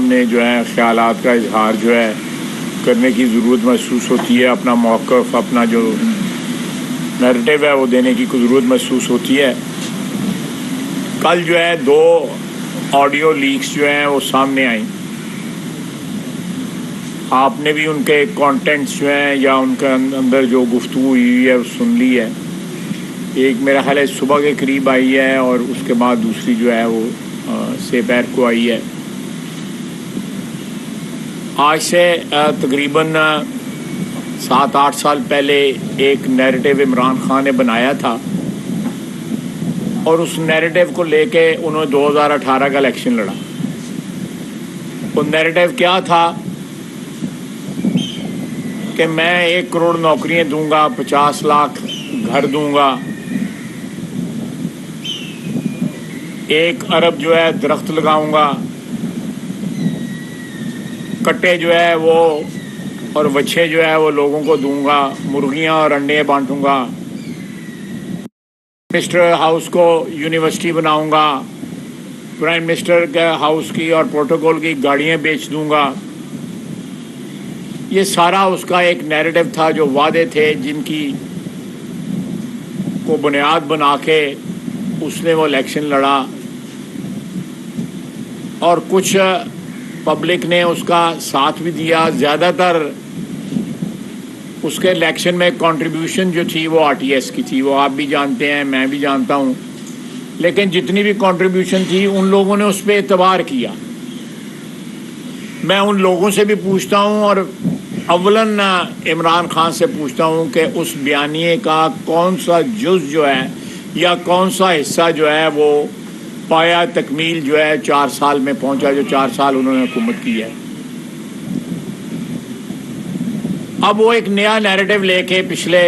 سامنے جو ہے خیالات کا اظہار جو ہے کرنے کی ضرورت محسوس ہوتی ہے، اپنا موقف، اپنا جو نیریٹو ہے وہ دینے کی ضرورت محسوس ہوتی ہے۔ کل جو ہے 2 آڈیو لیکس جو ہیں وہ سامنے آئیں، آپ نے بھی ان کے کانٹینٹس جو ہیں یا ان کے اندر جو گفتگو ہوئی ہے وہ سن لی ہے۔ ایک میرا خیال ہے صبح کے قریب آئی ہے اور اس کے بعد دوسری جو ہے وہ سپہر کو آئی ہے۔ آج سے تقریباً 7-8 سال پہلے ایک نیریٹو عمران خان نے بنایا تھا اور اس نیریٹو کو لے کے انہوں نے 2018 کا الیکشن لڑا۔ وہ نیریٹو کیا تھا کہ میں 1 کروڑ نوکریاں دوں گا، 50 لاکھ گھر دوں گا، 1 ارب جو ہے درخت لگاؤں گا، کٹے جو ہے وہ اور وچھے جو ہے وہ لوگوں کو دوں گا، مرغیاں اور انڈے بانٹوں گا، منسٹر ہاؤس کو یونیورسٹی بناؤں گا، پرائم منسٹر کے ہاؤس کی اور پروٹوکول کی گاڑیاں بیچ دوں گا۔ یہ سارا اس کا ایک نیریٹو تھا، جو وعدے تھے جن کی کو بنیاد بنا کے اس نے وہ الیکشن لڑا، اور کچھ پبلک نے اس کا ساتھ بھی دیا۔ زیادہ تر اس کے الیکشن میں کنٹریبیوشن جو تھی وہ RTS کی تھی، وہ آپ بھی جانتے ہیں، میں بھی جانتا ہوں، لیکن جتنی بھی کنٹریبیوشن تھی ان لوگوں نے اس پہ اعتبار کیا۔ میں ان لوگوں سے بھی پوچھتا ہوں اور اولاً عمران خان سے پوچھتا ہوں کہ اس بیانیے کا کون سا جز جو ہے یا کون سا حصہ جو ہے وہ پایا تکمیل جو ہے 4 سال میں پہنچا، جو 4 سال انہوں نے حکومت کی ہے۔ اب وہ ایک نیا نیریٹو لے کے پچھلے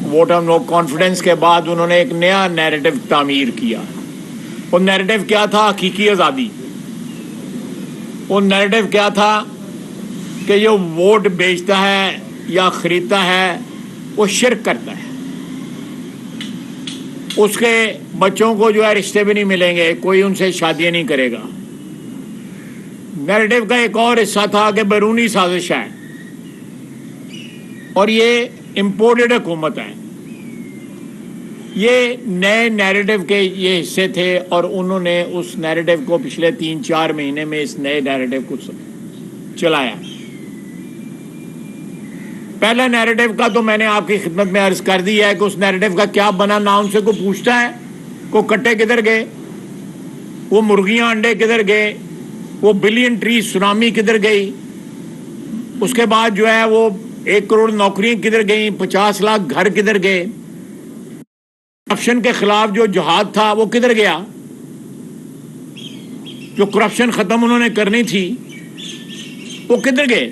ووٹ آف نو کانفیڈنس کے بعد انہوں نے ایک نیا نیریٹو تعمیر کیا۔ وہ نیریٹو کیا تھا؟ حقیقی آزادی۔ وہ نیریٹو کیا تھا کہ جو ووٹ بیچتا ہے یا خریدتا ہے وہ شرک کرتا ہے، اس کے بچوں کو جو ہے رشتے بھی نہیں ملیں گے، کوئی ان سے شادیاں نہیں کرے گا۔ نیریٹو کا ایک اور حصہ تھا کہ بیرونی سازش ہے اور یہ امپورٹڈ حکومت ہے۔ یہ نئے نیریٹو کے یہ حصے تھے اور انہوں نے اس نیریٹو کو پچھلے 3-4 مہینے میں اس نئے نیریٹو کو چلایا۔ پہلا نیریٹو کا تو میں نے آپ کی خدمت میں عرض کر دی ہے کہ اس نیریٹو کا کیا بنا، نہ ان سے کوئی پوچھتا ہے، وہ کٹے کدھر گئے، وہ مرغیاں انڈے کدھر گئے، وہ بلین ٹری سونامی کدھر گئی، اس کے بعد جو ہے وہ 1 کروڑ نوکریاں کدھر گئیں، 50 لاکھ گھر کدھر گئے، کرپشن کے خلاف جو جہاد تھا وہ کدھر گیا، جو کرپشن ختم انہوں نے کرنی تھی وہ کدھر گئے۔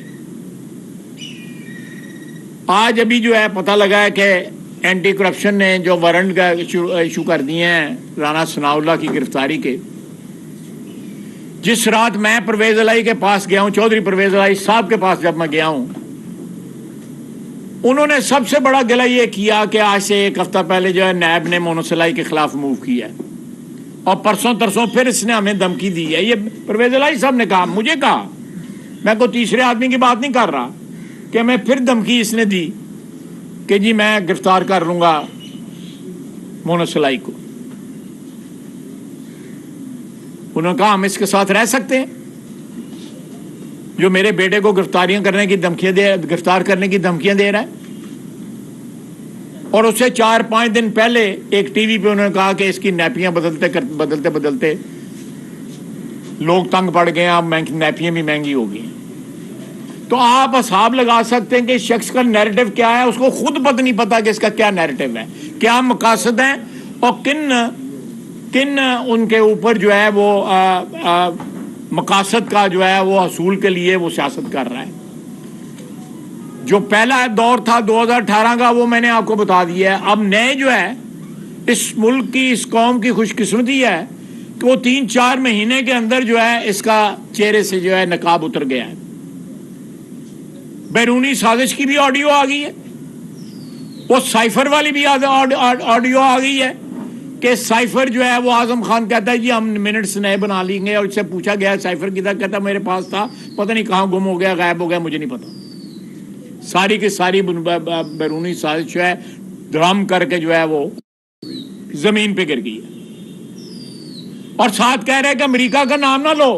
آج ابھی جو ہے پتہ لگا ہے کہ اینٹی کرپشن نے جو وارنٹ کا ایشو کر دیے ہیں رانا ثناء اللہ کی گرفتاری کے۔ جس رات میں پرویز الہی کے پاس گیا ہوں، چودھری پرویز الہی صاحب کے پاس جب میں گیا ہوں، انہوں نے سب سے بڑا گلہ یہ کیا کہ آج سے 1 ہفتہ پہلے جو ہے نیب نے مونس الہی کے خلاف موو کیا ہے اور پرسوں ترسوں پھر اس نے ہمیں دھمکی دی ہے۔ یہ پرویز الہی صاحب نے کہا، مجھے کہا، میں کوئی تیسرے آدمی کی بات نہیں کر رہا، کہ میں پھر دھمکی اس نے دی کہ جی میں گرفتار کر لوں گا مونس الہی کو۔ انہوں نے کہا ہم اس کے ساتھ رہ سکتے ہیں جو میرے بیٹے کو گرفتاریاں کرنے کی دھمکیاں گرفتار کرنے کی دھمکیاں دے رہا ہے۔ اور اس سے 4-5 دن پہلے ایک ٹی وی پہ انہوں نے کہا کہ اس کی نیپیاں بدلتے لوگ تنگ پڑ گئے ہیں، اب نیپیاں بھی مہنگی ہو گئی ہیں۔ تو آپ حساب لگا سکتے ہیں کہ اس شخص کا نیریٹو کیا ہے، اس کو خود پتہ نہیں پتا کہ اس کا کیا نیریٹو ہے، کیا مقاصد ہیں اور کن ان کے اوپر جو ہے وہ مقاصد کا جو ہے وہ حصول کے لیے وہ سیاست کر رہا ہے۔ جو پہلا دور تھا 2018 کا وہ میں نے آپ کو بتا دیا ہے۔ اب نئے جو ہے اس ملک کی اس قوم کی خوش قسمتی ہے کہ وہ 3-4 مہینے کے اندر جو ہے اس کا چہرے سے جو ہے نقاب اتر گیا ہے۔ بیرونی سازش کی بھی آڈیو آ گئی ہے، وہ سائفر والی بھی آڈیو آ گئی ہے کہ سائفر جو ہے وہ اعظم خان کہتا ہے جی ہم منٹس نئے بنا لیں گے, اور اس سے پوچھا گیا سائفر کدھر, کہتا میرے پاس تھا, پتہ نہیں کہاں گم ہو گیا, غائب ہو گیا, مجھے نہیں پتا. ساری کی ساری بیرونی سازش جو ہے درام کر کے جو ہے وہ زمین پہ گر گئی ہے. اور ساتھ کہہ رہے کہ امریکہ کا نام نہ لو,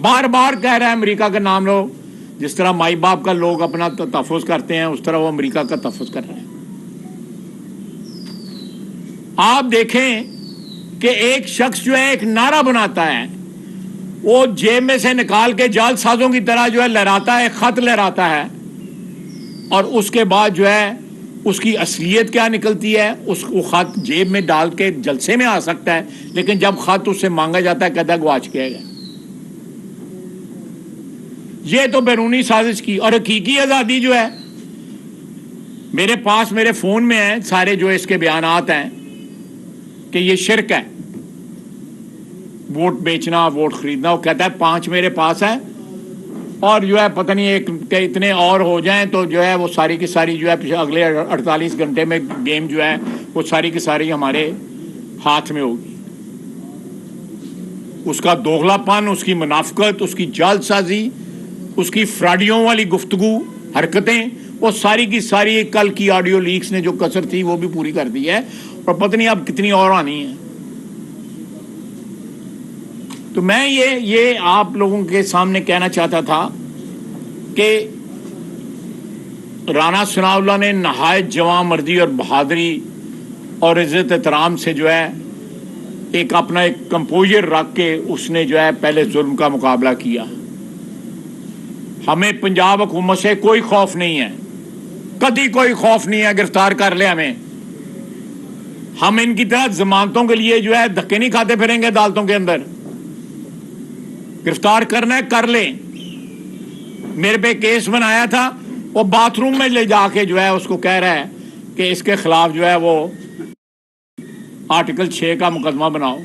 بار بار کہہ رہا ہے امریکہ کا نام لو. جس طرح مائی باپ کا لوگ اپنا تحفظ کرتے ہیں اس طرح وہ امریکہ کا تحفظ کر رہے ہیں. آپ دیکھیں کہ ایک شخص جو ہے ایک نعرہ بناتا ہے, وہ جیب میں سے نکال کے جال سازوں کی طرح جو ہے لہراتا ہے, خط لہراتا ہے, اور اس کے بعد جو ہے اس کی اصلیت کیا نکلتی ہے. اس کو خط جیب میں ڈال کے جلسے میں آ سکتا ہے, لیکن جب خط اس سے مانگا جاتا ہے کہتا ہے گواچ گیا گیا. یہ تو بیرونی سازش کی. اور حقیقی آزادی جو ہے میرے پاس میرے فون میں ہیں سارے جو اس کے بیانات ہیں کہ یہ شرک ہے ووٹ بیچنا ووٹ خریدنا. وہ کہتا ہے 5 میرے پاس ہے اور جو ہے پتہ نہیں ایک کہ اتنے اور ہو جائیں تو جو ہے وہ ساری کی ساری جو ہے اگلے 48 گھنٹے میں گیم جو ہے وہ ساری کی ساری ہمارے ہاتھ میں ہوگی. اس کا دوغلا پن, اس کی منافقت, اس کی جال سازی, اس کی فراڈیوں والی گفتگو حرکتیں, وہ ساری کی ساری کل کی آڈیو لیکس نے جو کثر تھی وہ بھی پوری کر دی ہے, اور پتہ نہیں اب کتنی اور آنی ہے. تو میں یہ آپ لوگوں کے سامنے کہنا چاہتا تھا کہ رانا ثناء اللہ نے نہایت جواں مردی اور بہادری اور عزت احترام سے جو ہے ایک اپنا ایک کمپوزر رکھ کے اس نے جو ہے پہلے ظلم کا مقابلہ کیا. ہمیں پنجاب حکومت سے کوئی خوف نہیں ہے, کبھی کوئی خوف نہیں ہے, گرفتار کر لے ہمیں. ہم ان کی طرح ضمانتوں کے لیے جو ہے دھکے نہیں کھاتے پھریں گے عدالتوں کے اندر. گرفتار کرنا ہے کر لیں. میرے پہ کیس بنایا تھا, وہ باتھ روم میں لے جا کے جو ہے اس کو کہہ رہا ہے کہ اس کے خلاف جو ہے وہ آرٹیکل 6 کا مقدمہ بناؤ.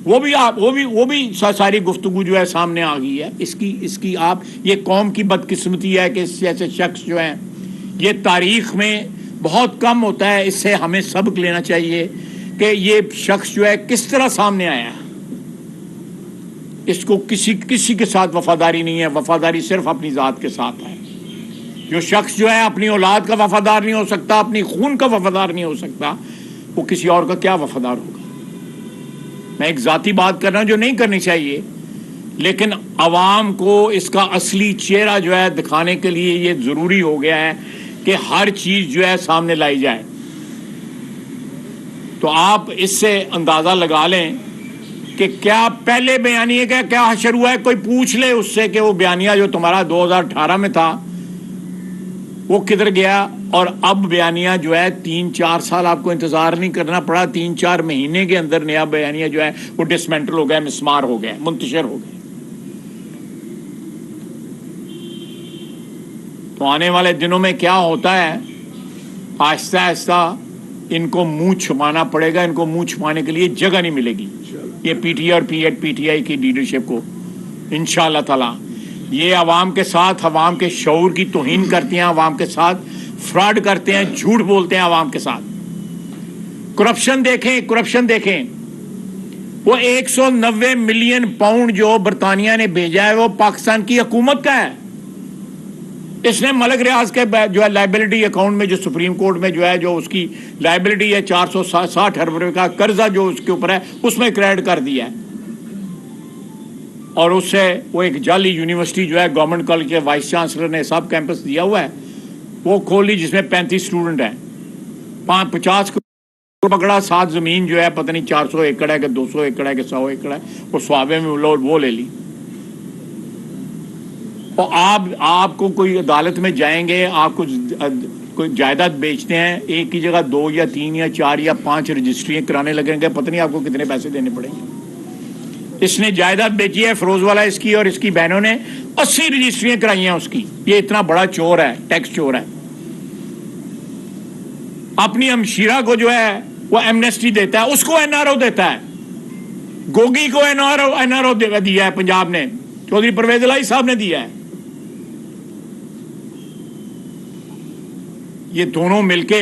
وہ بھی ساری گفتگو جو ہے سامنے آ گئی ہے. اس کی آپ, یہ قوم کی بدقسمتی ہے کہ اس جیسے شخص جو ہیں یہ تاریخ میں بہت کم ہوتا ہے. اس سے ہمیں سبق لینا چاہیے کہ یہ شخص جو ہے کس طرح سامنے آیا ہے. اس کو کسی کے ساتھ وفاداری نہیں ہے, وفاداری صرف اپنی ذات کے ساتھ ہے. جو شخص جو ہے اپنی اولاد کا وفادار نہیں ہو سکتا, اپنی خون کا وفادار نہیں ہو سکتا, وہ کسی اور کا کیا وفادار ہوگا. میں ایک ذاتی بات کر رہا ہوں جو نہیں کرنی چاہیے, لیکن عوام کو اس کا اصلی چہرہ جو ہے دکھانے کے لیے یہ ضروری ہو گیا ہے کہ ہر چیز جو ہے سامنے لائی جائے. تو آپ اس سے اندازہ لگا لیں کہ کیا پہلے بیانیے کا کیا حشر ہوا ہے. کوئی پوچھ لے اس سے کہ وہ بیانیہ جو تمہارا 2018 میں تھا وہ کدھر گیا, اور اب بیانیہ جو ہے 3-4 سال آپ کو انتظار نہیں کرنا پڑا, 3-4 مہینے کے اندر نیا بیانیہ جو ہے وہ ڈسمنٹل ہو گیا, مسمار ہو گیا, منتشر ہو گیا. تو آنے والے دنوں میں کیا ہوتا ہے, آہستہ آہستہ ان کو منہ چھپانا پڑے گا. ان کو منہ چھپانے کے لیے جگہ نہیں ملے گی یہ پی ٹی آئی اور پی ٹی آئی کی لیڈرشپ کو. انشاءاللہ تعالی یہ عوام کے ساتھ, عوام کے شعور کی توہین کرتے ہیں, عوام کے ساتھ فراڈ کرتے ہیں, جھوٹ بولتے ہیں عوام کے ساتھ. کرپشن دیکھیں, وہ 190 ملین پاؤنڈ جو برطانیہ نے بھیجا ہے وہ پاکستان کی حکومت کا ہے. اس نے ملک ریاض کے جو ہے لائبلٹی اکاؤنٹ میں جو سپریم کورٹ میں جو ہے جو اس کی لائبلٹی ہے 460 ارب روپے کا قرضہ جو اس کے اوپر ہے اس میں کریڈٹ کر دیا ہے. اور اس سے وہ ایک جعلی یونیورسٹی جو ہے گورنمنٹ کالج کے وائس چانسلر نے سب کیمپس دیا ہوا ہے وہ کھول لی, جس میں 35 اسٹوڈنٹ ہیں. 50 کروڑ پکڑا, 7 زمین جو ہے پتہ نہیں 400 ایکڑ ہے کہ 200 ایکڑ ہے کہ 100 ایکڑ ہے, وہ سوابے میں وہ لے لی. اور آپ کو کوئی عدالت میں جائیں گے, آپ کو کوئی جائیداد بیچتے ہیں, ایک کی جگہ 2 یا 3 یا 4 یا 5 رجسٹریاں کرانے لگیں گے, پتہ نہیں آپ کو کتنے پیسے دینے پڑیں گے. اس نے جائیداد بیچی ہے فروز والا اس کی, اور اس کی بہنوں نے 80 رجسٹریاں کرائی ہیں اس کی. یہ اتنا بڑا چور ہے, ٹیکس چور ہے. اپنی ہمشیرہ کو جو ہے وہ ایمنیسٹی دیتا ہے, اس کو این آر او دیتا ہے. گوگی کو این آر او دیا ہے پنجاب نے, چودھری پرویز الہی صاحب نے دیا ہے. یہ دونوں مل کے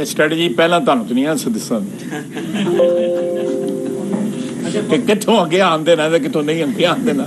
ਇਹ ਸਟ੍ਰੈਟਜੀ ਪਹਿਲਾਂ ਤੁਹਾਨੂੰ ਤਾਂ ਨਹੀਂ ਆ ਦੱਸਾਂ ਕਿ ਕਿੱਥੋਂ ਅੱਗੇ ਆਉਂਦੇ ਨਾ ਤੇ ਕਿੱਥੋਂ ਨਹੀਂ ਅੱਗੇ ਆਉਂਦੇ ਨਾ।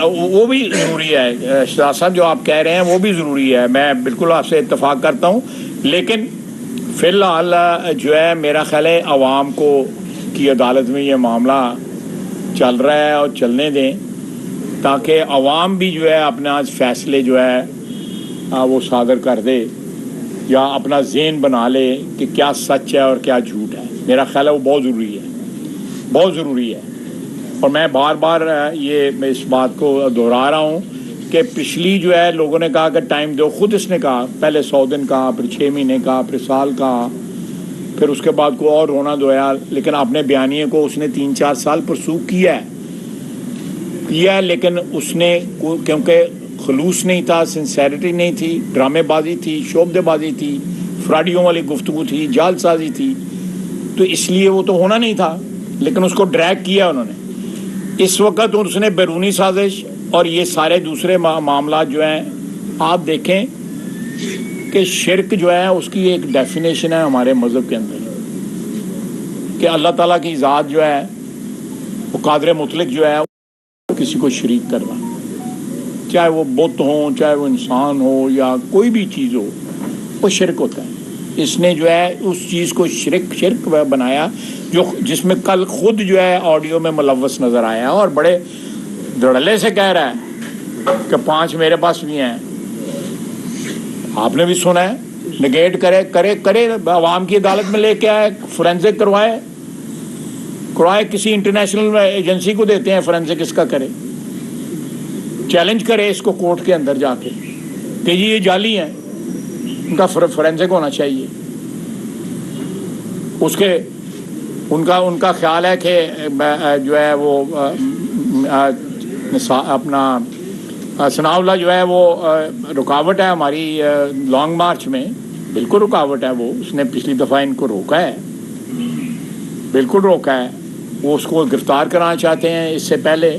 وہ بھی ضروری ہے، شہزاد صاحب جو آپ کہہ رہے ہیں وہ بھی ضروری ہے، میں بالکل آپ سے اتفاق کرتا ہوں، لیکن فی الحال جو ہے میرا خیال ہے عوام کو کی عدالت میں یہ معاملہ چل رہا ہے اور چلنے دیں تاکہ عوام بھی جو ہے اپنا فیصلے جو ہے وہ صادر کر دے یا اپنا ذہن بنا لے کہ کیا سچ ہے اور کیا جھوٹ ہے. میرا خیال ہے وہ بہت ضروری ہے، بہت ضروری ہے. اور میں بار بار یہ اس بات کو دہرا رہا ہوں کہ پچھلی جو ہے لوگوں نے کہا کہ ٹائم دو، خود اس نے کہا پہلے 100 دن کہا، پھر 6 مہینے کہا، پھر سال کہا، پھر اس کے بعد کوئی اور رونا دھویا، لیکن اپنے بیانیے کو اس نے 3-4 سال پرسوک کیا ہے، لیکن اس نے کیونکہ خلوص نہیں تھا، سنسیریٹی نہیں تھی، ڈرامے بازی تھی، شعبدے بازی تھی، فراڈیوں والی گفتگو تھی، جال سازی تھی، تو اس لیے وہ تو ہونا نہیں تھا، لیکن اس کو ڈریگ کیا انہوں نے. اس وقت اس نے بیرونی سازش اور یہ سارے دوسرے معاملات جو ہیں، آپ دیکھیں کہ شرک جو ہے اس کی ایک ڈیفینیشن ہے ہمارے مذہب کے اندر کہ اللہ تعالیٰ کی ذات جو ہے وہ قادر مطلق جو ہے کسی کو شریک کرنا، چاہے وہ بت ہوں، چاہے وہ انسان ہو یا کوئی بھی چیز ہو، وہ شرک ہوتا ہے. اس نے جو ہے اس چیز کو شرک بنایا جس میں کل خود جو ہے آڈیو میں ملوث نظر آیا اور بڑے دھڑلے سے کہہ رہا ہے کہ 5 میرے پاس بھی ہیں. آپ نے بھی سنا ہے، نگیٹ کرے عوام کی عدالت میں لے کے آئے، فورینزک کروائے کسی انٹرنیشنل ایجنسی کو دیتے ہیں فورینزک، اس کا کرے، چیلنج کرے اس کو کورٹ کے اندر جا کے کہ جی یہ جعلی ہیں، ان کا فورینزک ہونا چاہیے. اس کے ان کا خیال ہے کہ جو ہے وہ اپنا ثناء اللہ جو ہے وہ رکاوٹ ہے ہماری لانگ مارچ میں، بالکل رکاوٹ ہے وہ. اس نے پچھلی دفعہ ان کو روکا ہے، بالکل روکا ہے. وہ اس کو گرفتار کرانا چاہتے ہیں اس سے پہلے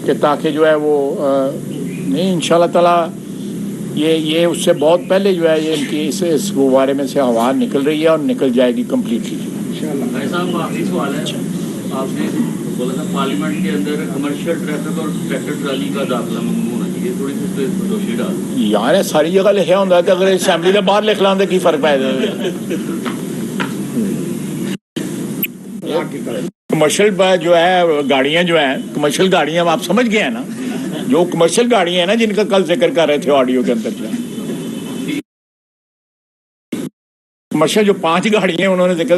کہ تاکہ جو ہے وہ نہیں، انشاءاللہ تعالی یہ اس سے بہت پہلے جو ہے یہ ان کی اس بارے میں سے ہوا نکل رہی ہے اور نکل جائے گی کمپلیٹلی. بھائی صاحب آخری سوال ہے، آپ نے بولا تھا پارلیمنٹ کے اندر کمرشل ٹریفک اور ٹریکٹر ٹرالی کا داخلہ ممنوع ہونا چاہیے، تھوڑی سی اس پہ دوشی ڈال. یار ساری جگہ لکھا ہوتا ہے، اگر اسمبلی کے باہر لکھ لاندے کی فرق پائے کمرشل جو ہے گاڑیاں جو ہیں، کمرشل گاڑیاں آپ سمجھ گئے ہیں نا، جو کمرشل گاڑیاں ہیں نا جن کا کل ذکر کر رہے تھے آڈیو کے اندر، جو کمرشل جو 5 گاڑیاں ہیں انہوں نے ذکر